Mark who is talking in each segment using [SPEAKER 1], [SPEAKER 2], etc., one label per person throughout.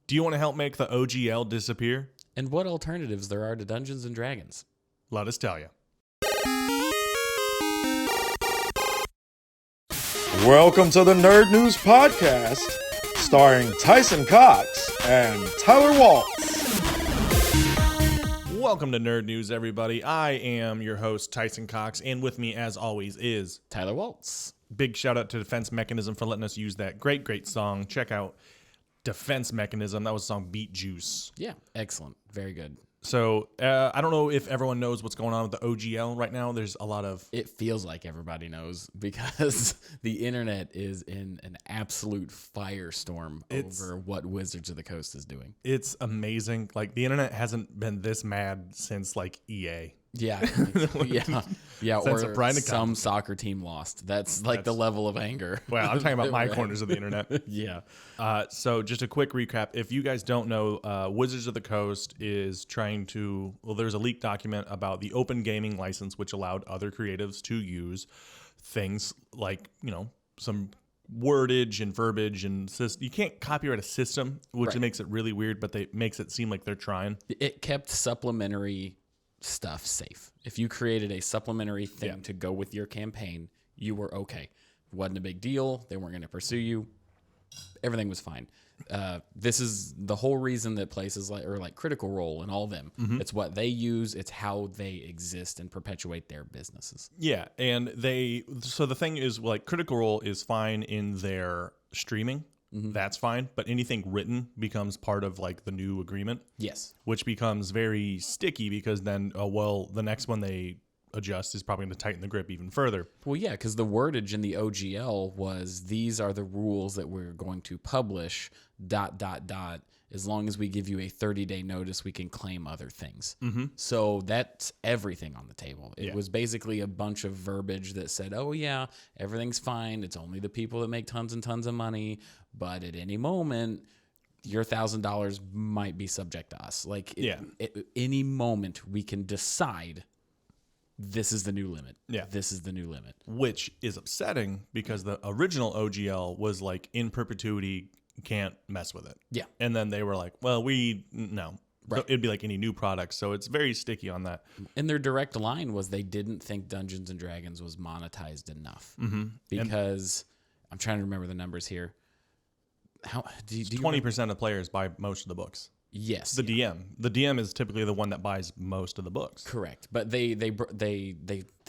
[SPEAKER 1] Do you want to help make the OGL disappear?
[SPEAKER 2] And what alternatives there are to Dungeons and Dragons?
[SPEAKER 1] Let us tell you.
[SPEAKER 3] Welcome to the Nerd News Podcast, starring Tyson Cox and Tyler Waltz.
[SPEAKER 1] Welcome to Nerd News, everybody. I am your host, Tyson Cox, and with me, as always, is
[SPEAKER 2] Tyler Waltz.
[SPEAKER 1] big shout out to Defense Mechanism for letting us use that great song. Check out Defense Mechanism. That was the song Beat Juice.
[SPEAKER 2] Yeah, excellent. Very good.
[SPEAKER 1] So I don't know if everyone knows what's going on with the OGL right now. There's a lot of...
[SPEAKER 2] It feels like everybody knows because the internet is in an absolute firestorm over what Wizards of the Coast is doing.
[SPEAKER 1] It's amazing. Like, the internet hasn't been this mad since, like, EA.
[SPEAKER 2] Yeah, yeah, or some soccer team lost. That's the level of anger.
[SPEAKER 1] Well, I'm talking about my corners of the internet.
[SPEAKER 2] Yeah.
[SPEAKER 1] So just a quick recap. If you guys don't know, Wizards of the Coast is trying to... Well, there's a leaked document about the open gaming license, which allowed other creatives to use things like, some wordage and verbiage and you can't copyright a system, which makes it really weird, but makes it seem like they're trying.
[SPEAKER 2] It kept supplementary stuff safe. If you created a supplementary thing to go with your campaign, you were okay. Wasn't a big deal. They weren't going to pursue you. Everything was fine. This is the whole reason that places like Critical Role and all of them, it's what they use. It's how they exist and perpetuate their businesses.
[SPEAKER 1] Yeah. And so the thing is, like, Critical Role is fine in their streaming. That's fine, but anything written becomes part of like the new agreement.
[SPEAKER 2] Yes,
[SPEAKER 1] which becomes very sticky because then, the next one they adjust is probably going to tighten the grip even further.
[SPEAKER 2] Well, yeah, because the wordage in the OGL was these are the rules that we're going to publish. ... As long as we give you a 30-day notice, we can claim other things. So that's everything on the table. It was basically a bunch of verbiage that said, oh, yeah, everything's fine. It's only the people that make tons and tons of money. But at any moment, your $1,000 might be subject to us. At any moment, we can decide this is the new limit. Yeah. This is the new limit.
[SPEAKER 1] Which is upsetting because the original OGL was like in perpetuity, can't mess with it.
[SPEAKER 2] Yeah.
[SPEAKER 1] And then they were like, well, no. Right. So it'd be like any new product. So it's very sticky on that.
[SPEAKER 2] And their direct line was they didn't think Dungeons and Dragons was monetized enough. Because I'm trying to remember the numbers here. How do you
[SPEAKER 1] 20% of players buy most of the books.
[SPEAKER 2] Yes.
[SPEAKER 1] The DM. The DM is typically the one that buys most of the books.
[SPEAKER 2] Correct. But they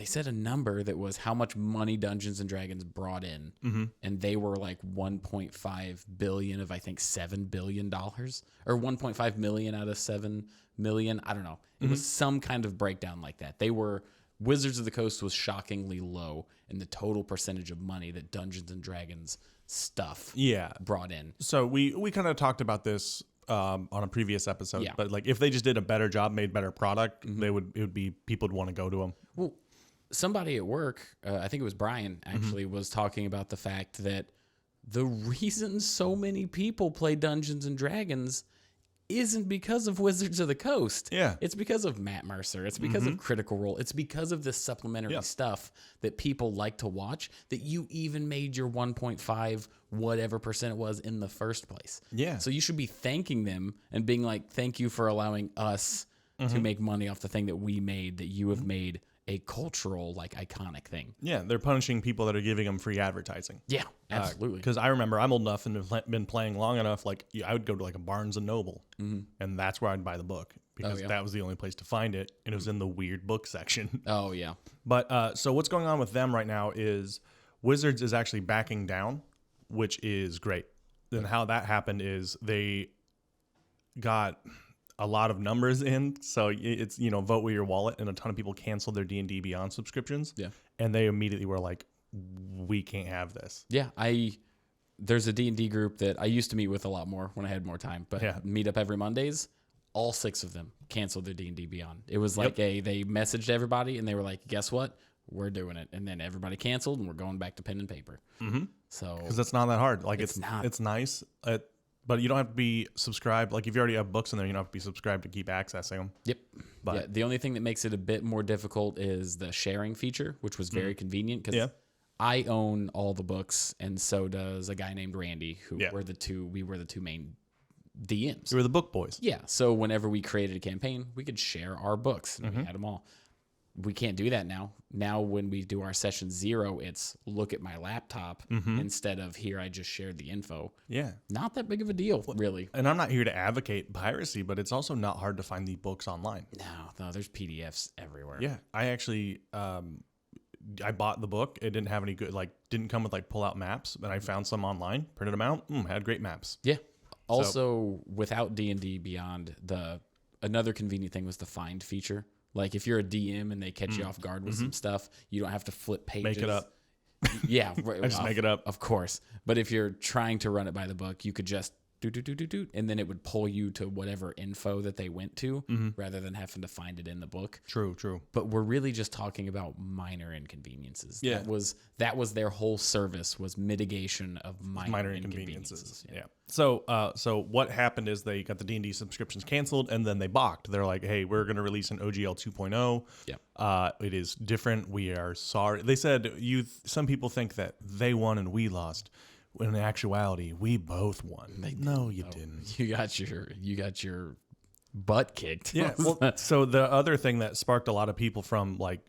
[SPEAKER 2] said a number that was how much money Dungeons and Dragons brought in. And they were like 1.5 billion of, I think, $7 billion or 1.5 million out of 7 million. I don't know. It was some kind of breakdown like that. Wizards of the Coast was shockingly low in the total percentage of money that Dungeons and Dragons stuff brought in.
[SPEAKER 1] So we kind of talked about this on a previous episode, but like if they just did a better job, made better product, it would be people would want to go to them.
[SPEAKER 2] Well, somebody at work, I think it was Brian, actually was talking about the fact that the reason so many people play Dungeons and Dragons isn't because of Wizards of the Coast. Yeah. It's because of Matt Mercer. It's because of Critical Role. It's because of this supplementary stuff that people like to watch that you even made your 1.5 whatever percent it was in the first place. Yeah. So you should be thanking them and being like, thank you for allowing us to make money off the thing that we made, that you have made a cultural, like, iconic thing. Yeah,
[SPEAKER 1] they're punishing people that are giving them free advertising.
[SPEAKER 2] Yeah, absolutely.
[SPEAKER 1] Because I remember I'm old enough and have been playing long enough, like, I would go to, like, a Barnes & Noble, and that's where I'd buy the book, because that was the only place to find it, and it was in the weird book section.
[SPEAKER 2] Oh, yeah.
[SPEAKER 1] But, so what's going on with them right now is Wizards is actually backing down, which is great. And how that happened is they got a lot of numbers in, so it's vote with your wallet, and a ton of people canceled their D&D Beyond subscriptions. Yeah, and they immediately were like, we can't have this.
[SPEAKER 2] Yeah, there's a D&D group that I used to meet with a lot more when I had more time, but meet up every Mondays. All 6 of them canceled their D&D Beyond. It was like they messaged everybody and they were like, guess what, we're doing it, and then everybody canceled and we're going back to pen and paper. So
[SPEAKER 1] because it's not that hard. Like it's nice. But you don't have to be subscribed. Like if you already have books in there, you don't have to be subscribed to keep accessing them.
[SPEAKER 2] Yep. But the only thing that makes it a bit more difficult is the sharing feature, which was very convenient because I own all the books, and so does a guy named Randy, who we were the two main DMs.
[SPEAKER 1] You were the book boys.
[SPEAKER 2] Yeah. So whenever we created a campaign, we could share our books. And we had them all. We can't do that now. Now when we do our session 0, it's look at my laptop instead of here I just shared the info.
[SPEAKER 1] Yeah.
[SPEAKER 2] Not that big of a deal, really.
[SPEAKER 1] And I'm not here to advocate piracy, but it's also not hard to find the books online.
[SPEAKER 2] No, there's PDFs everywhere.
[SPEAKER 1] Yeah. I actually I bought the book. It didn't have any good, like, didn't come with like pull out maps, but I found some online, printed them out, had great maps.
[SPEAKER 2] Yeah. Also, without D&D Beyond, another convenient thing was the find feature. Like if you're a DM and they catch you off guard with some stuff, you don't have to flip pages.
[SPEAKER 1] Make it up.
[SPEAKER 2] Yeah.
[SPEAKER 1] I just make it up.
[SPEAKER 2] Of course. But if you're trying to run it by the book, you could just do, and then it would pull you to whatever info that they went to rather than having to find it in the book.
[SPEAKER 1] True.
[SPEAKER 2] But we're really just talking about minor inconveniences.
[SPEAKER 1] Yeah.
[SPEAKER 2] That was their whole service, was mitigation of minor inconveniences.
[SPEAKER 1] Yeah. So what happened is they got the D&D subscriptions canceled, and then they balked. They're like, hey, we're going to release an OGL 2.0.
[SPEAKER 2] Yeah.
[SPEAKER 1] It is different. We are sorry. They said some people think that they won and we lost. When in actuality, we both won. No, you didn't.
[SPEAKER 2] You got your butt kicked.
[SPEAKER 1] Yeah. Well, so the other thing that sparked a lot of people from like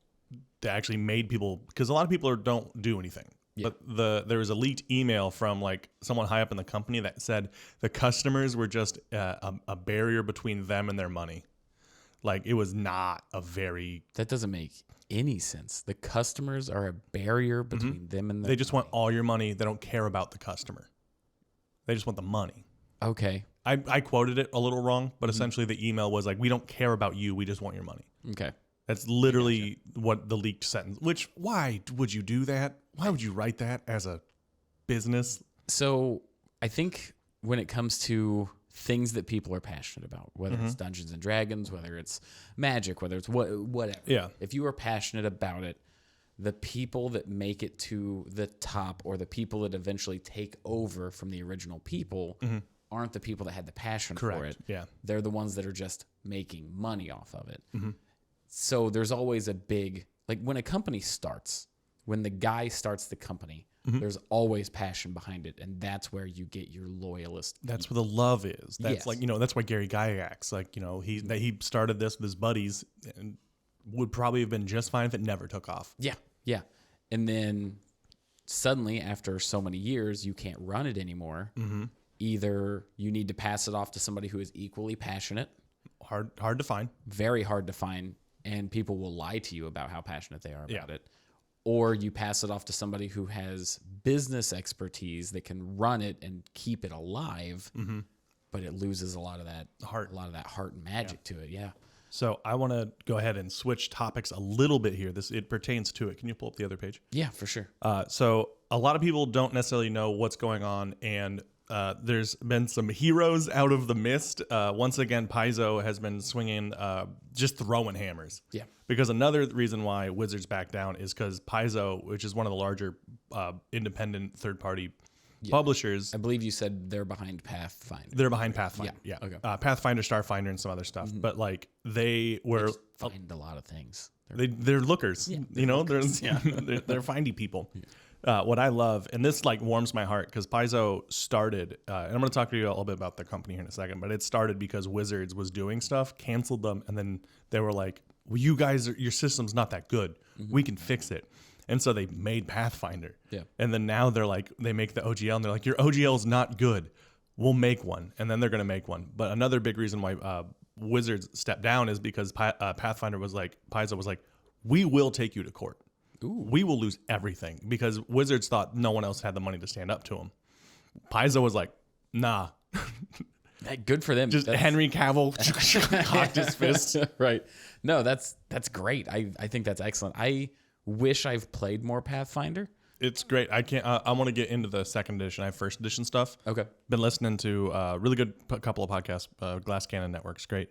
[SPEAKER 1] that actually made people, because a lot of people don't do anything. Yeah. But there was a leaked email from like someone high up in the company that said the customers were just a barrier between them and their money. Like it was not a very.
[SPEAKER 2] That doesn't make any sense. The customers are a barrier between them and
[SPEAKER 1] they just want all your money. They don't care about the customer. They just want the money.
[SPEAKER 2] Okay.
[SPEAKER 1] I quoted it a little wrong, but essentially the email was like, we don't care about you. We just want your money.
[SPEAKER 2] Okay.
[SPEAKER 1] That's literally what the leaked sentence, which why would you do that? Why would you write that as a business?
[SPEAKER 2] So I think when it comes to things that people are passionate about, whether it's Dungeons and Dragons, whether it's magic, whether it's whatever.
[SPEAKER 1] Yeah.
[SPEAKER 2] If you are passionate about it, the people that make it to the top or the people that eventually take over from the original people aren't the people that had the passion for it.
[SPEAKER 1] Yeah.
[SPEAKER 2] They're the ones that are just making money off of it. So there's always a big, like when a company starts, when the guy starts the company, there's always passion behind it, and that's where you get your loyalist.
[SPEAKER 1] That's where the love is. That's
[SPEAKER 2] Yes.
[SPEAKER 1] like, that's why Gary Gygax, like, he started this with his buddies and would probably have been just fine if it never took off.
[SPEAKER 2] Yeah. And then suddenly, after so many years, you can't run it anymore. Either you need to pass it off to somebody who is equally passionate.
[SPEAKER 1] Hard to find.
[SPEAKER 2] Very hard to find, and people will lie to you about how passionate they are about it. Or you pass it off to somebody who has business expertise that can run it and keep it alive, but it loses a lot of that heart and magic to it. Yeah.
[SPEAKER 1] So I want to go ahead and switch topics a little bit here. It pertains to it. Can you pull up the other page?
[SPEAKER 2] Yeah, for sure.
[SPEAKER 1] So a lot of people don't necessarily know what's going on, and there's been some heroes out of the mist. Once again, Paizo has been swinging, just throwing hammers.
[SPEAKER 2] Yeah.
[SPEAKER 1] Because another reason why Wizards backed down is because Paizo, which is one of the larger independent third-party publishers.
[SPEAKER 2] I believe you said they're behind Pathfinder.
[SPEAKER 1] They're behind Pathfinder. Yeah.
[SPEAKER 2] Okay.
[SPEAKER 1] Pathfinder, Starfinder, and some other stuff. But like they were
[SPEAKER 2] find a lot of things.
[SPEAKER 1] They're lookers.
[SPEAKER 2] Yeah,
[SPEAKER 1] They're findy people. What I love, and this like warms my heart, because Paizo started, and I'm going to talk to you a little bit about the company here in a second, but it started because Wizards was doing stuff, canceled them, and then they were like, well, you guys, your system's not that good. We can fix it. And so they made Pathfinder.
[SPEAKER 2] Yeah.
[SPEAKER 1] And then now they're like, they make the OGL, and they're like, your OGL is not good. We'll make one. And then they're going to make one. But another big reason why Wizards stepped down is because Pathfinder was like, Paizo was like, we will take you to court.
[SPEAKER 2] Ooh.
[SPEAKER 1] We will lose everything, because Wizards thought no one else had the money to stand up to him. Paizo was like, nah.
[SPEAKER 2] Hey, good for them.
[SPEAKER 1] Just Henry Cavill cocked his fist.
[SPEAKER 2] Right. No, that's great. I think that's excellent. I wish I've played more Pathfinder.
[SPEAKER 1] It's great. I can't. I want to get into the second edition. I have first edition stuff.
[SPEAKER 2] Okay.
[SPEAKER 1] Been listening to really good couple of podcasts. Glass Cannon Network's great.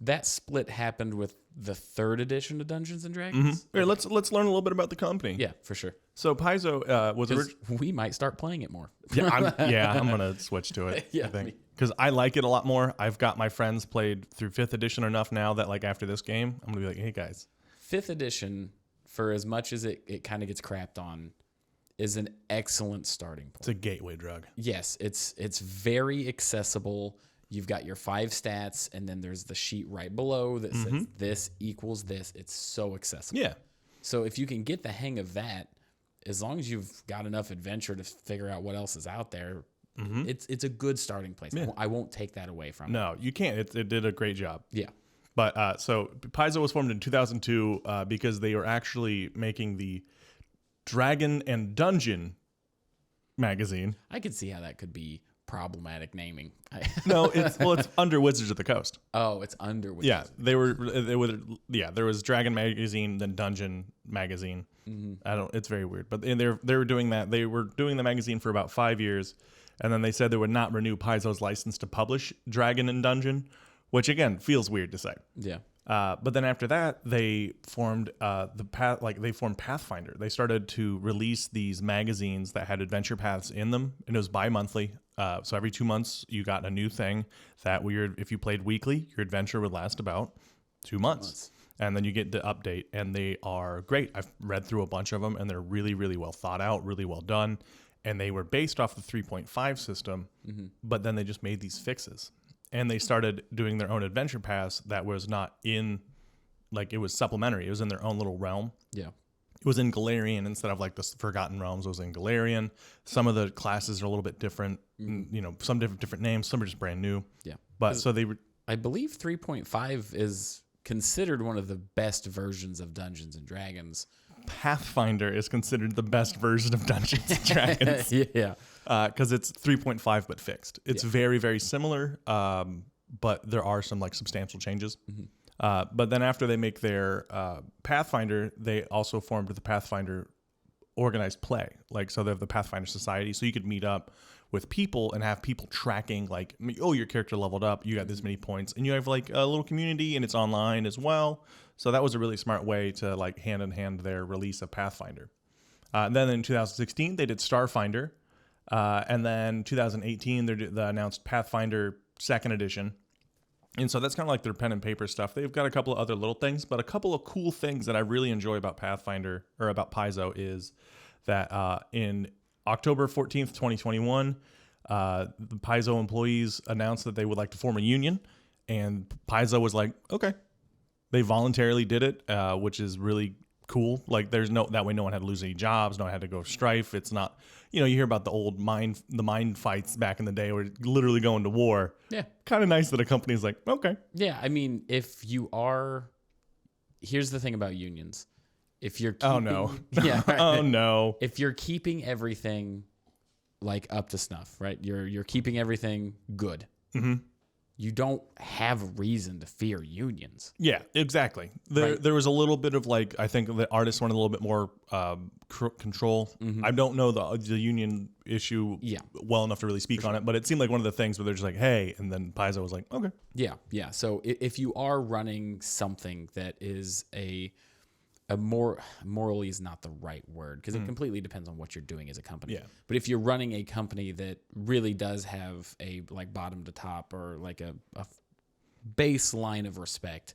[SPEAKER 2] That split happened with the third edition of Dungeons and Dragons.
[SPEAKER 1] Here, let's learn a little bit about the company.
[SPEAKER 2] Yeah, for sure.
[SPEAKER 1] So Paizo was
[SPEAKER 2] we might start playing it more.
[SPEAKER 1] I'm gonna switch to it.
[SPEAKER 2] Yeah,
[SPEAKER 1] I think, because I like it a lot more. I've got my friends played through 5th edition enough now that like after this game, I'm gonna be like, hey guys.
[SPEAKER 2] 5th edition, for as much as it kind of gets crapped on, is an excellent starting point.
[SPEAKER 1] It's a gateway drug.
[SPEAKER 2] Yes, it's very accessible. you've got your 5 stats, and then there's the sheet right below that says this equals this. It's so accessible.
[SPEAKER 1] Yeah.
[SPEAKER 2] So if you can get the hang of that, as long as you've got enough adventure to figure out what else is out there, it's a good starting place.
[SPEAKER 1] Yeah.
[SPEAKER 2] I won't take that away from it.
[SPEAKER 1] No, you can't. It did a great job.
[SPEAKER 2] Yeah.
[SPEAKER 1] But so Paizo was formed in 2002 because they were actually making the Dragon and Dungeon magazine.
[SPEAKER 2] I could see how that could be problematic naming.
[SPEAKER 1] No, it's under Wizards of the Coast.
[SPEAKER 2] Oh, it's under.
[SPEAKER 1] Yeah, there was Dragon magazine, then Dungeon magazine. It's very weird, but they were doing that. They were doing the magazine for about 5 years, and then they said they would not renew Paizo's license to publish Dragon and Dungeon, which again feels weird to say.
[SPEAKER 2] Yeah.
[SPEAKER 1] But then after that, they formed Pathfinder. They started to release these magazines that had adventure paths in them, and it was bi-monthly. So every 2 months, you got a new thing that if you played weekly, your adventure would last about 2 months. And then you get the update, and they are great. I've read through a bunch of them, and they're really, really well thought out, really well done. And they were based off the 3.5 system, but then they just made these fixes. And they started doing their own adventure pass that was not in, it was supplementary. It was in their own little realm.
[SPEAKER 2] Yeah.
[SPEAKER 1] It was in Galarian instead of the Forgotten Realms. It was in Galarian. Some of the classes are a little bit different. Some different names. Some are just brand new.
[SPEAKER 2] Yeah.
[SPEAKER 1] But so they were.
[SPEAKER 2] I believe 3.5 is considered one of the best versions of Dungeons and Dragons.
[SPEAKER 1] Pathfinder is considered the best version of Dungeons and Dragons.
[SPEAKER 2] Yeah.
[SPEAKER 1] Because it's 3.5 but fixed. It's very, very similar, but there are some substantial changes. But then after they make their Pathfinder, they also formed the Pathfinder organized play. So they have the Pathfinder Society. So you could meet up with people and have people tracking your character leveled up, you got this many points, and you have a little community, and it's online as well. So that was a really smart way to hand in hand their release of Pathfinder. And then in 2016 they did Starfinder, and then 2018 they announced Pathfinder 2nd edition. And so that's kind of their pen and paper stuff. They've got a couple of other little things, but a couple of cool things that I really enjoy about Pathfinder or about Paizo is that in October 14th, 2021, the Paizo employees announced that they would like to form a union, and Paizo was like, okay. They voluntarily did it, which is really cool. There's that way no one had to lose any jobs, no one had to go strife. It's not, you hear about the mind fights back in the day where literally going to war.
[SPEAKER 2] Yeah.
[SPEAKER 1] Kind of nice that a company's like, okay.
[SPEAKER 2] Yeah, I mean, here's the thing about unions. If you're keeping,
[SPEAKER 1] oh no.
[SPEAKER 2] Yeah. Right.
[SPEAKER 1] Oh no.
[SPEAKER 2] If you're keeping everything up to snuff, right? You're keeping everything good. Mm-hmm. You don't have a reason to fear unions.
[SPEAKER 1] Yeah, exactly. There was a little bit of I think the artists wanted a little bit more control. I don't know the union issue well enough to really speak on it, but it seemed like one of the things where they're just hey, and then Paizo was like, okay.
[SPEAKER 2] Yeah. So if you are running something that is a morally is not the right word because it completely depends on what you're doing as a company.
[SPEAKER 1] Yeah.
[SPEAKER 2] But if you're running a company that really does have a bottom to top or a baseline of respect,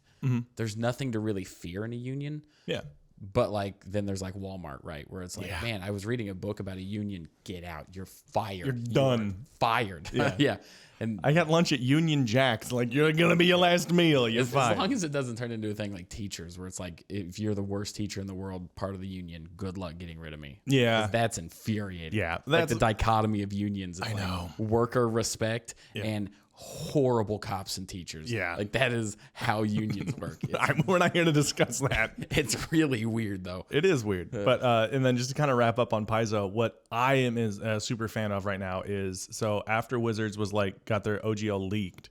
[SPEAKER 2] there's nothing to really fear in a union.
[SPEAKER 1] Yeah.
[SPEAKER 2] But then there's Walmart, right? Where it's man, I was reading a book about a union. Get out. You're fired.
[SPEAKER 1] You're done.
[SPEAKER 2] Fired.
[SPEAKER 1] Yeah.
[SPEAKER 2] Yeah. And
[SPEAKER 1] I got lunch at Union Jack's. You're going to be your last meal. You're fine.
[SPEAKER 2] As long as it doesn't turn into a thing like teachers, where it's if you're the worst teacher in the world, part of the union, good luck getting rid of me.
[SPEAKER 1] Yeah.
[SPEAKER 2] 'Cause that's infuriating.
[SPEAKER 1] Yeah.
[SPEAKER 2] That's the dichotomy of unions.
[SPEAKER 1] I know.
[SPEAKER 2] Worker respect and horrible cops and teachers.
[SPEAKER 1] Yeah.
[SPEAKER 2] That is how unions work.
[SPEAKER 1] We're not here to discuss that.
[SPEAKER 2] It's really weird, though.
[SPEAKER 1] It is weird. But and then just to kind of wrap up on Paizo, what I am is a super fan of right now is, so after Wizards was got their OGL leaked,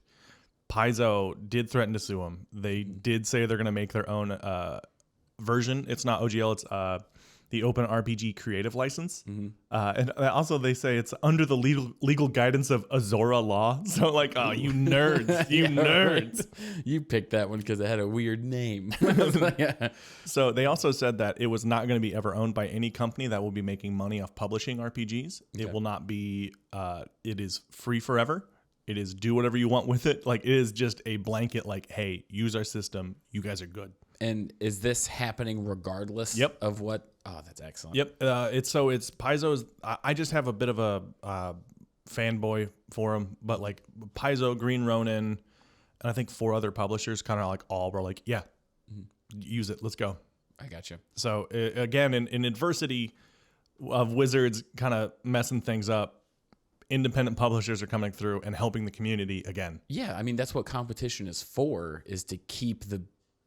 [SPEAKER 1] Paizo did threaten to sue them. They did say they're going to make their own version. It's not OGL, it's the Open RPG Creative License. And also they say it's under the legal guidance of Azora law. So oh, you nerds, you nerds.
[SPEAKER 2] Right. You picked that one because it had a weird name.
[SPEAKER 1] So they also said that it was not going to be ever owned by any company that will be making money off publishing RPGs. Okay. It will not be, it is free forever. It is do whatever you want with it. It is just a blanket hey, use our system. You guys are good.
[SPEAKER 2] And is this happening regardless of what? Oh, that's excellent.
[SPEAKER 1] Yep. It's Paizo's. I just have a bit of a fanboy for them, but like Paizo, Green Ronin, and I think 4 other publishers kind of like all were like, yeah, use it. Let's go.
[SPEAKER 2] I got you.
[SPEAKER 1] So again, in adversity of Wizards kind of messing things up, independent publishers are coming through and helping the community again.
[SPEAKER 2] Yeah, I mean, that's what competition is for, is to keep the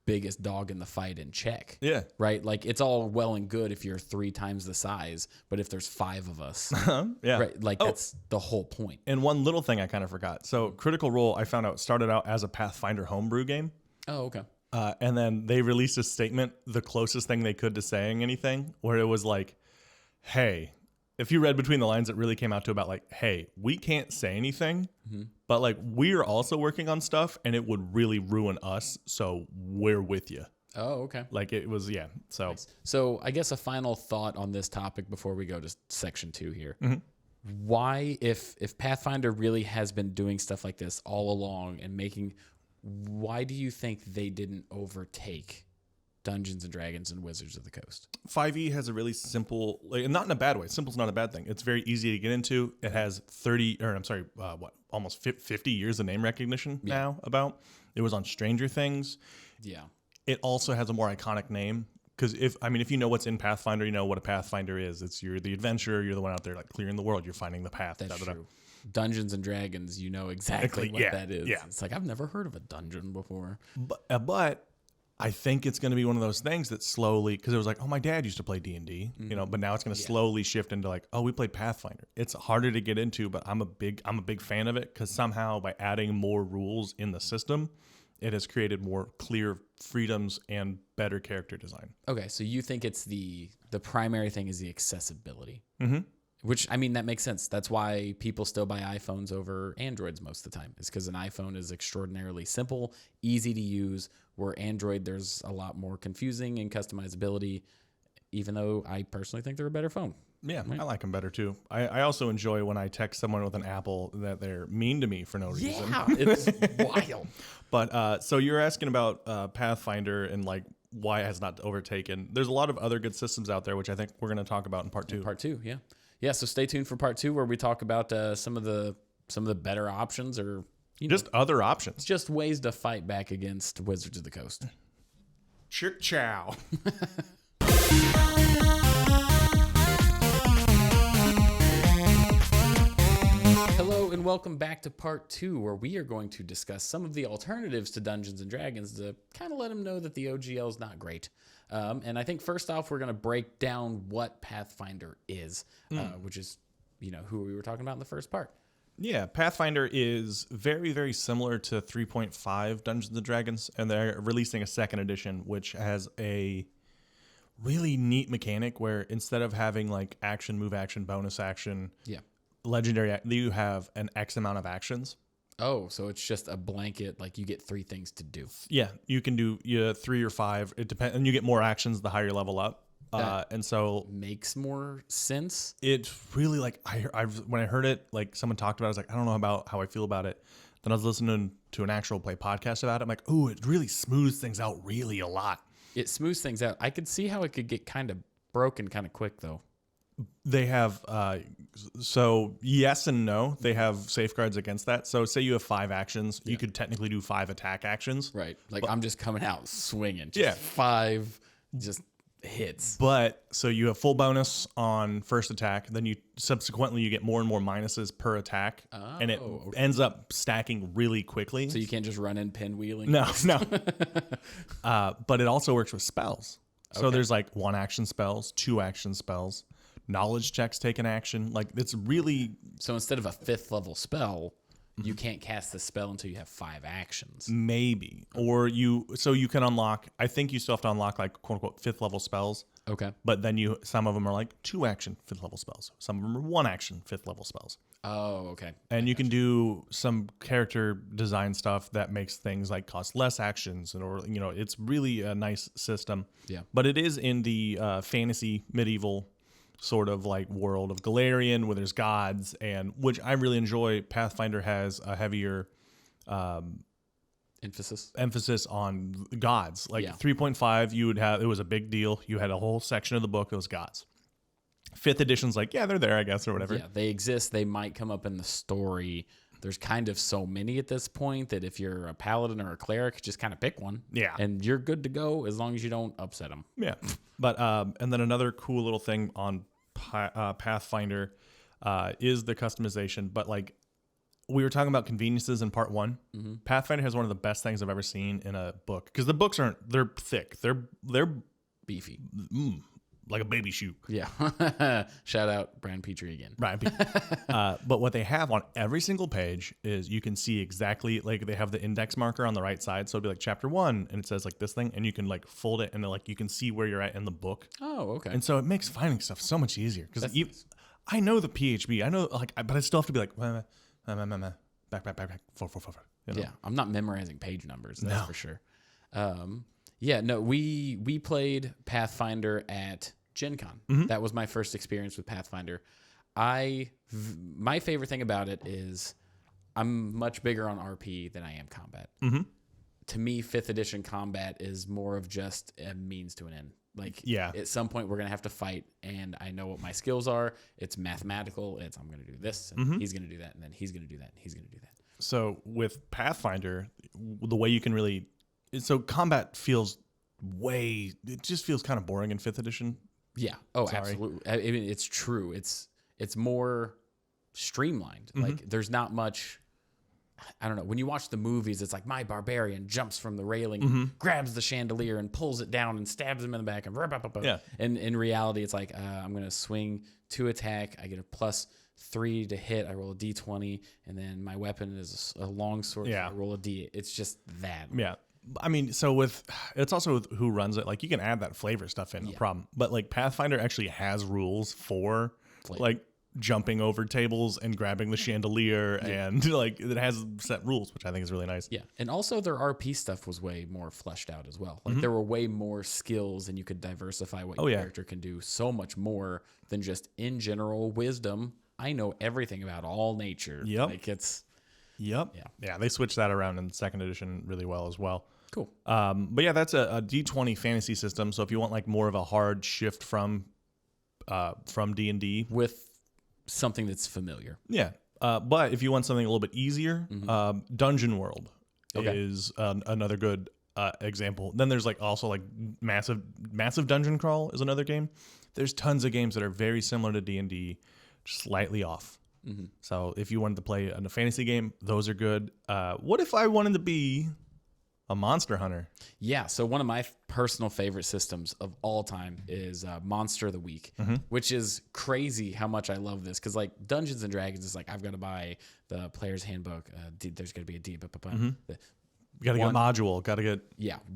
[SPEAKER 2] biggest dog in the fight in check.
[SPEAKER 1] Yeah.
[SPEAKER 2] Right? Like, it's all well and good if you're 3 times the size, but if there's 5 of us,
[SPEAKER 1] Yeah.
[SPEAKER 2] right? Like, that's the whole point.
[SPEAKER 1] And one little thing I kind of forgot. So Critical Role, I found out, started out as a Pathfinder homebrew game.
[SPEAKER 2] Oh, okay.
[SPEAKER 1] And then they released a statement, the closest thing they could to saying anything, where it was like, hey, if you read between the lines, it really came out to about like, hey, we can't say anything, but like we're also working on stuff and it would really ruin us. So we're with you.
[SPEAKER 2] Oh, okay.
[SPEAKER 1] Like it was, yeah. So
[SPEAKER 2] So I guess a final thought on this topic before we go to section 2 here. Why, if Pathfinder really has been doing stuff like this all along and why do you think they didn't overtake Dungeons and Dragons and Wizards of the Coast?
[SPEAKER 1] 5e has a really simple, like, not in a bad way. Simple's not a bad thing. It's very easy to get into. It has almost 50 years of name recognition now about. It was on Stranger Things.
[SPEAKER 2] Yeah.
[SPEAKER 1] It also has a more iconic name. Because if you know what's in Pathfinder, you know what a Pathfinder is. You're the adventurer. You're the one out there like clearing the world. You're finding the path.
[SPEAKER 2] That's true. Dungeons and Dragons, you know exactly what that is.
[SPEAKER 1] Yeah.
[SPEAKER 2] It's like, I've never heard of a dungeon before.
[SPEAKER 1] But I think it's going to be one of those things that slowly, because it was like, oh, my dad used to play D&D, but now it's going to slowly shift into like, oh, we played Pathfinder. It's harder to get into, but I'm a big fan of it because somehow by adding more rules in the system, it has created more clear freedoms and better character design.
[SPEAKER 2] Okay, so you think it's the primary thing is the accessibility.
[SPEAKER 1] Mm-hmm.
[SPEAKER 2] Which, I mean, that makes sense. That's why people still buy iPhones over Androids most of the time. It's because an iPhone is extraordinarily simple, easy to use, where Android, there's a lot more confusing and customizability, even though I personally think they're a better phone.
[SPEAKER 1] Yeah, right. I like them better too. I also enjoy when I text someone with an Apple that they're mean to me for no reason.
[SPEAKER 2] Yeah, it's wild.
[SPEAKER 1] But so you're asking about Pathfinder and like why it has not overtaken. There's a lot of other good systems out there, which I think we're going to talk about in part 2.
[SPEAKER 2] Part 2, yeah. Yeah, so stay tuned for part 2 where we talk about some of the better options or
[SPEAKER 1] just other options.
[SPEAKER 2] Just ways to fight back against Wizards of the Coast.
[SPEAKER 1] Chick chow.
[SPEAKER 2] Hello and welcome back to part 2 where we are going to discuss some of the alternatives to Dungeons and Dragons to kind of let them know that the OGL is not great. And I think first off, we're going to break down what Pathfinder is, which is, who we were talking about in the first part.
[SPEAKER 1] Yeah, Pathfinder is very, very similar to 3.5 Dungeons & Dragons, and they're releasing a second edition, which has a really neat mechanic where instead of having like action, move action, bonus action, legendary, you have an X amount of actions.
[SPEAKER 2] Oh, so it's just a blanket, like you get 3 things to do.
[SPEAKER 1] Yeah, you can do 3 or 5. It depends, and you get more actions the higher you level up. And so
[SPEAKER 2] makes more sense.
[SPEAKER 1] It's really like when I heard it, like someone talked about it, I was like, I don't know about how I feel about it. Then I was listening to an actual play podcast about it. I'm like, oh, it really smooths things out really a lot.
[SPEAKER 2] It smooths things out. I could see how it could get kind of broken kind of quick though.
[SPEAKER 1] They have, so yes and no. They have safeguards against that. So say you have 5 actions, you could technically do 5 attack actions.
[SPEAKER 2] Right. Like I'm just coming out swinging. Just 5 just hits.
[SPEAKER 1] But so you have full bonus on first attack. Then you subsequently you get more and more minuses per attack. And it ends up stacking really quickly.
[SPEAKER 2] So you can't just run in pinwheeling?
[SPEAKER 1] No. But it also works with spells. So there's like 1 action spells, 2 action spells. Knowledge checks take an action. Like it's really.
[SPEAKER 2] So instead of a 5th level spell, you can't cast the spell until you have 5 actions.
[SPEAKER 1] Maybe. Or you can unlock, I think you still have to unlock like quote unquote 5th level spells.
[SPEAKER 2] Okay.
[SPEAKER 1] But then some of them are like 2 action 5th level spells. Some of them are 1 action 5th level spells.
[SPEAKER 2] Oh, okay.
[SPEAKER 1] And you can do some character design stuff that makes things like cost less actions it's really a nice system.
[SPEAKER 2] Yeah.
[SPEAKER 1] But it is in the fantasy medieval sort of like world of Galarian where there's gods, and which I really enjoy. Pathfinder has a heavier emphasis on gods. Like 3.5, you would have, it was a big deal. You had a whole section of the book that was gods. 5th edition's like, yeah, they're there, I guess, or whatever.
[SPEAKER 2] Yeah, they exist. They might come up in the story. There's kind of so many at this point that if you're a paladin or a cleric, just kind of pick one.
[SPEAKER 1] Yeah.
[SPEAKER 2] And you're good to go as long as you don't upset them.
[SPEAKER 1] Yeah. But and then another cool little thing on Pathfinder is the customization. But like we were talking about conveniences in part 1. Pathfinder has one of the best things I've ever seen in a book, because the books they're thick. They're
[SPEAKER 2] Beefy.
[SPEAKER 1] like a baby shoe.
[SPEAKER 2] Yeah. Shout out Brian Petrie again.
[SPEAKER 1] Right. But what they have on every single page is you can see exactly, like they have the index marker on the right side. So it'll be like chapter 1 and it says like this thing, and you can like fold it and like you can see where you're at in the book.
[SPEAKER 2] Oh, okay.
[SPEAKER 1] And so it makes finding stuff so much easier, because
[SPEAKER 2] Nice.
[SPEAKER 1] I know the PHB, I know like, but I still have to be like, back, 4. You know?
[SPEAKER 2] Yeah, I'm not memorizing page numbers. That's
[SPEAKER 1] No.
[SPEAKER 2] for sure. Yeah, no, we played Pathfinder at Gen Con. That was my first experience with Pathfinder. My favorite thing about it is I'm much bigger on RP than I am combat. To me, 5th edition combat is more of just a means to an end. Like,
[SPEAKER 1] Yeah.
[SPEAKER 2] at some point we're gonna have to fight, and I know what my skills are. It's mathematical. It's I'm gonna do this, and he's gonna do that, and then he's gonna do that, and he's gonna do that.
[SPEAKER 1] So with Pathfinder, the way you can really, so combat feels it just feels kind of boring in 5th edition.
[SPEAKER 2] Yeah. Oh,
[SPEAKER 1] Sorry.
[SPEAKER 2] absolutely. I mean, it's true. It's more streamlined. Like, there's not much. I don't know. When you watch the movies, it's like my barbarian jumps from the railing, grabs the chandelier, and pulls it down and stabs him in the back. And
[SPEAKER 1] Yeah.
[SPEAKER 2] And in reality, it's like I'm gonna swing 2 attack. I get a +3 to hit. I roll a d20, and then my weapon is a long sword.
[SPEAKER 1] Yeah.
[SPEAKER 2] So I roll a d. It's just that.
[SPEAKER 1] Yeah. I mean, so it's also with who runs it. Like you can add that flavor stuff in, no problem. But like Pathfinder actually has rules for like jumping over tables and grabbing the chandelier, and like it has set rules, which I think is really nice.
[SPEAKER 2] Yeah, and also their RP stuff was way more fleshed out as well. Like there were way more skills, and you could diversify what your character can do so much more than just in general wisdom. I know everything about all nature.
[SPEAKER 1] Yep.
[SPEAKER 2] Like it's
[SPEAKER 1] Yep. Yeah. They switched that around in the 2nd edition really well as well.
[SPEAKER 2] cool.
[SPEAKER 1] But yeah, that's a D20 fantasy system. So if you want like more of a hard shift from D&D,
[SPEAKER 2] With something that's familiar.
[SPEAKER 1] yeah. But if you want something a little bit easier, Dungeon World is another good example. Then there's like also like massive Dungeon Crawl is another game. There's tons of games that are very similar to D&D, just slightly off. So if you wanted to play a fantasy game, those are good. What if I wanted to be a monster hunter?
[SPEAKER 2] Yeah, so one of my personal favorite systems of all time is Monster of the Week, which is crazy how much I love this, because like Dungeons and Dragons is like I've got to buy the player's handbook. There's going to be a D.
[SPEAKER 1] You got to get a module. Got to get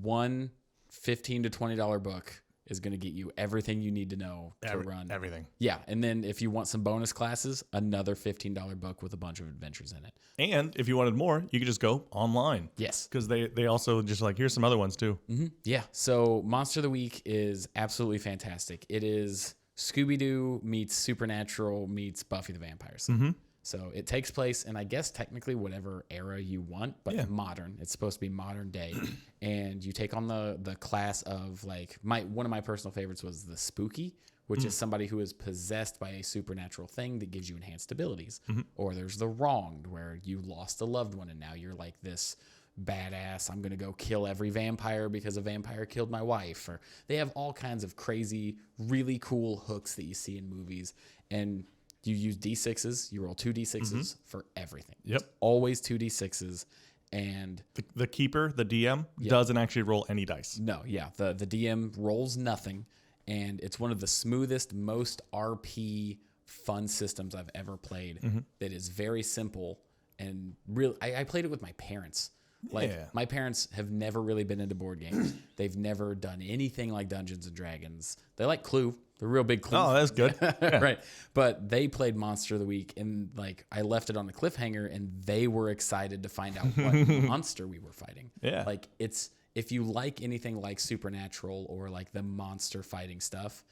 [SPEAKER 2] one $15 to $20 book is going to get you everything you need to know to run
[SPEAKER 1] everything.
[SPEAKER 2] Yeah, and then if you want some bonus classes, another $15 book with a bunch of adventures in it.
[SPEAKER 1] And if you wanted more, you could just go online.
[SPEAKER 2] Yes.
[SPEAKER 1] Because they also just like, here's some other ones too.
[SPEAKER 2] Yeah, so Monster of the Week is absolutely fantastic. It is Scooby-Doo meets Supernatural meets Buffy the Vampire Slayer. So it takes place in, I guess, technically whatever era you want, but modern. It's supposed to be modern day. And you take on the class of like one of my personal favorites was the Spooky, which is somebody who is possessed by a supernatural thing that gives you enhanced abilities. Or there's the Wronged, where you lost a loved one and now you're like this badass, I'm gonna go kill every vampire because a vampire killed my wife. Or they have all kinds of crazy, really cool hooks that you see in movies. And you use D6s. You roll 2 D6s for everything.
[SPEAKER 1] Yep.
[SPEAKER 2] It's always 2 D6s. And
[SPEAKER 1] The keeper, the DM, doesn't actually roll any dice.
[SPEAKER 2] no, yeah, the DM rolls nothing. And it's one of the smoothest, most RP fun systems I've ever played. That is very simple and real. I played it with my parents. Like my parents have never really been into board games. They've never done anything like Dungeons and Dragons. They like Clue. They're real big Clue.
[SPEAKER 1] Oh, that's good.
[SPEAKER 2] Right. But they played Monster of the Week, and like I left it on the cliffhanger, and they were excited to find out what monster we were fighting.
[SPEAKER 1] Yeah.
[SPEAKER 2] Like if you like anything like Supernatural or like the monster fighting stuff,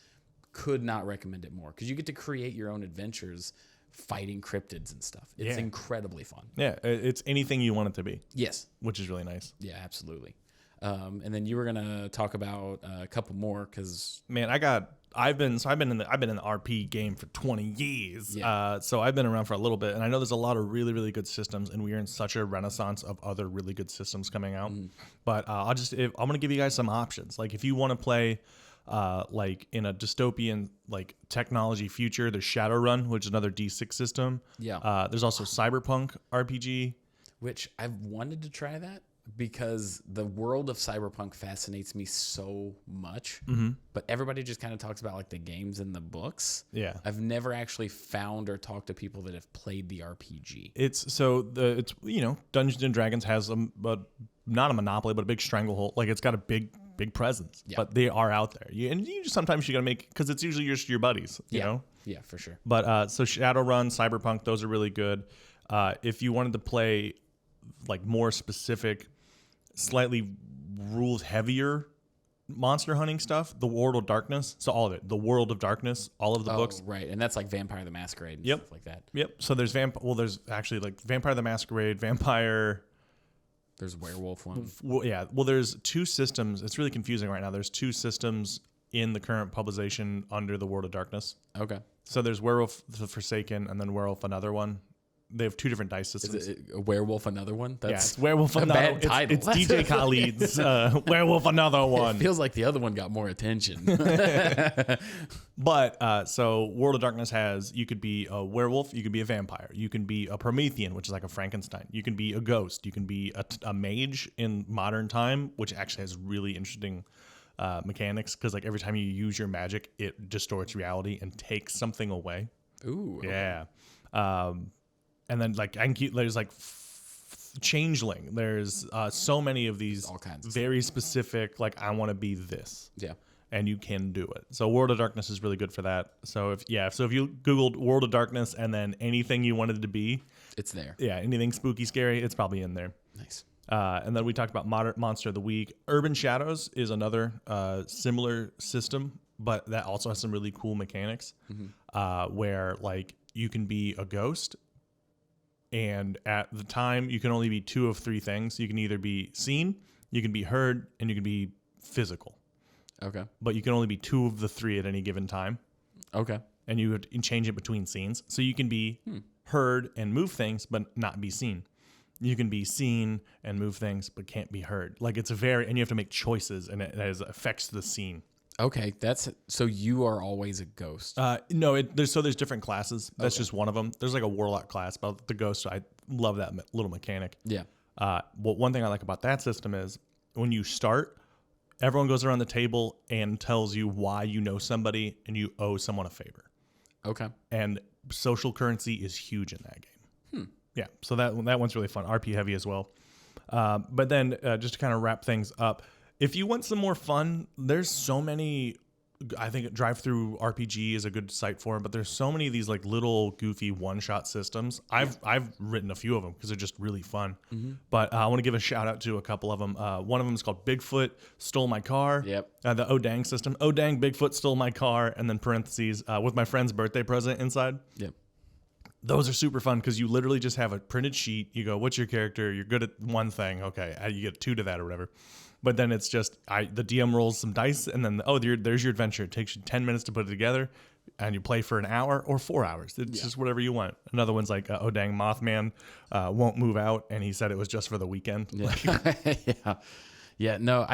[SPEAKER 2] could not recommend it more, because you get to create your own adventures fighting cryptids and stuff. It's incredibly fun.
[SPEAKER 1] Yeah, it's anything you want it to be.
[SPEAKER 2] Yes.
[SPEAKER 1] Which is really nice.
[SPEAKER 2] Yeah, absolutely. And then you were going to talk about a couple more, because...
[SPEAKER 1] Man, I got I've been in the RP game for 20 years. So I've been around for a little bit, and I know there's a lot of really, really good systems, and we are in such a renaissance of other really good systems coming out. But I'm going to give you guys some options. Like if you want to play like in a dystopian like technology future, there's Shadowrun, which is another D6 system.
[SPEAKER 2] Yeah.
[SPEAKER 1] There's also Cyberpunk RPG.
[SPEAKER 2] Which I've wanted to try that because the world of Cyberpunk fascinates me so much. But everybody just kind of talks about like the games and the books.
[SPEAKER 1] Yeah.
[SPEAKER 2] I've never actually found or talked to people that have played the RPG.
[SPEAKER 1] It's Dungeons and Dragons has not a monopoly, but a big stranglehold. Like it's got a big presence, but they are out there. Sometimes you got to make, because it's usually just your buddies, you know?
[SPEAKER 2] Yeah, for sure.
[SPEAKER 1] But so Shadowrun, Cyberpunk, those are really good. If you wanted to play like more specific, slightly rules heavier monster hunting stuff, the World of Darkness. So all of it, the World of Darkness, all of the books.
[SPEAKER 2] Right. And that's like Vampire the Masquerade and stuff like that.
[SPEAKER 1] Yep. So there's there's actually like Vampire the Masquerade, Vampire.
[SPEAKER 2] There's werewolf one.
[SPEAKER 1] Well, there's two systems. It's really confusing right now. There's two systems in the current publication under the World of Darkness.
[SPEAKER 2] Okay.
[SPEAKER 1] So there's Werewolf the Forsaken and then Werewolf another one. They have two different dice systems.
[SPEAKER 2] Is it a Werewolf another one?
[SPEAKER 1] That's Werewolf another
[SPEAKER 2] bad title.
[SPEAKER 1] It's DJ Khaled's Werewolf another one.
[SPEAKER 2] It feels like the other one got more attention.
[SPEAKER 1] But so World of Darkness has, you could be a werewolf, you could be a vampire, you can be a Promethean, which is like a Frankenstein, you can be a ghost, you can be a mage in modern time, which actually has really interesting mechanics, because like every time you use your magic, it distorts reality and takes something away.
[SPEAKER 2] Ooh. Okay.
[SPEAKER 1] Yeah. And then like there's like changeling. There's so many of these
[SPEAKER 2] all kinds of
[SPEAKER 1] very specific, like I want to be this.
[SPEAKER 2] Yeah.
[SPEAKER 1] And you can do it. So World of Darkness is really good for that. So if you Googled World of Darkness and then anything you wanted to be,
[SPEAKER 2] it's there.
[SPEAKER 1] Yeah, anything spooky, scary, it's probably in there.
[SPEAKER 2] Nice.
[SPEAKER 1] And then we talked about Monster of the Week. Urban Shadows is another similar system, but that also has some really cool mechanics where like you can be a ghost. And at the time, you can only be two of three things. You can either be seen, you can be heard, and you can be physical.
[SPEAKER 2] Okay.
[SPEAKER 1] But you can only be two of the three at any given time.
[SPEAKER 2] Okay.
[SPEAKER 1] And you would change it between scenes. So you can be heard and move things, but not be seen. You can be seen and move things, but can't be heard. Like and you have to make choices, and it affects the scene.
[SPEAKER 2] Okay, so you are always a ghost.
[SPEAKER 1] No, there's different classes. That's just one of them. There's like a warlock class, but the ghost, I love that little mechanic.
[SPEAKER 2] Yeah.
[SPEAKER 1] One thing I like about that system is when you start, everyone goes around the table and tells you why you know somebody and you owe someone a favor.
[SPEAKER 2] Okay.
[SPEAKER 1] And social currency is huge in that game. Yeah, so that one's really fun. RP heavy as well. But then just to kind of wrap things up, if you want some more fun, there's so many. I think Drive-Thru RPG is a good site for them, but there's so many of these like little goofy one-shot systems. I've written a few of them because they're just really fun. But I want to give a shout out to a couple of them. One of them is called Bigfoot Stole My Car.
[SPEAKER 2] Yep.
[SPEAKER 1] The Odang system. Odang, Bigfoot stole my car, and then parentheses with my friend's birthday present inside.
[SPEAKER 2] Yep.
[SPEAKER 1] Those are super fun because you literally just have a printed sheet. You go, what's your character? You're good at one thing. Okay, you get 2 to that or whatever. But then it's just the DM rolls some dice, and then there's your adventure. It takes you 10 minutes to put it together, and you play for an hour or 4 hours. It's just whatever you want. Another one's like Odang Mothman won't move out, and he said it was just for the weekend.
[SPEAKER 2] Yeah. Yeah. No,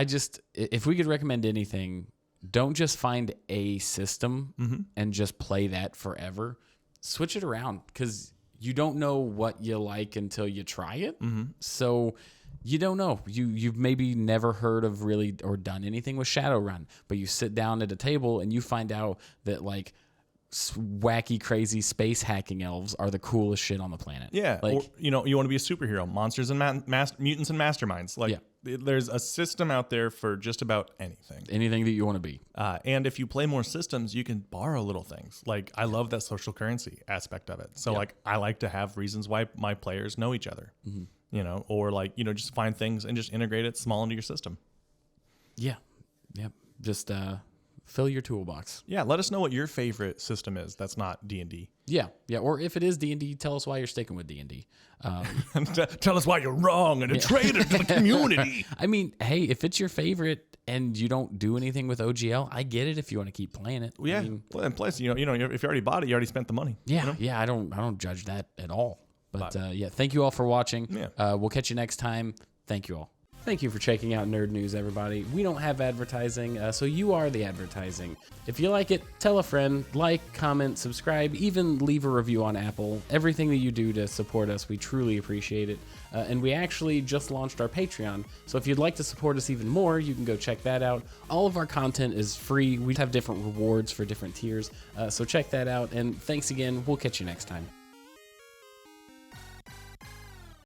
[SPEAKER 2] if we could recommend anything, don't just find a system and just play that forever. Switch it around, because you don't know what you like until you try it. So you don't know. You've maybe never heard of really or done anything with Shadowrun, but you sit down at a table and you find out that like wacky, crazy space hacking elves are the coolest shit on the planet.
[SPEAKER 1] Yeah,
[SPEAKER 2] like
[SPEAKER 1] or, you want to be a superhero, monsters and mutants and masterminds. Like there's a system out there for just about anything
[SPEAKER 2] that you want to be.
[SPEAKER 1] And if you play more systems, you can borrow little things. Like I love that social currency aspect of it. So like I like to have reasons why my players know each other. Or like just find things and just integrate it small into your system.
[SPEAKER 2] Yeah. Yep. Just fill your toolbox.
[SPEAKER 1] Yeah, let us know what your favorite system is that's not D&D.
[SPEAKER 2] Yeah. Or if it is D&D, tell us why you're sticking with D&D.
[SPEAKER 1] Tell us why you're wrong and a traitor to the community.
[SPEAKER 2] I mean, hey, if it's your favorite and you don't do anything with OGL, I get it if you want to keep playing it.
[SPEAKER 1] Yeah,
[SPEAKER 2] I mean,
[SPEAKER 1] and plus, if you already bought it, you already spent the money.
[SPEAKER 2] yeah, I don't judge that at all. But yeah, thank you all for watching.
[SPEAKER 1] Yeah.
[SPEAKER 2] We'll catch you next time. Thank you all. Thank you for checking out Nerd News, everybody. We don't have advertising, so you are the advertising. If you like it, tell a friend, like, comment, subscribe, even leave a review on Apple. Everything that you do to support us, we truly appreciate it. And we actually just launched our Patreon, so if you'd like to support us even more, you can go check that out. All of our content is free. We have different rewards for different tiers, so check that out. And thanks again. We'll catch you next time.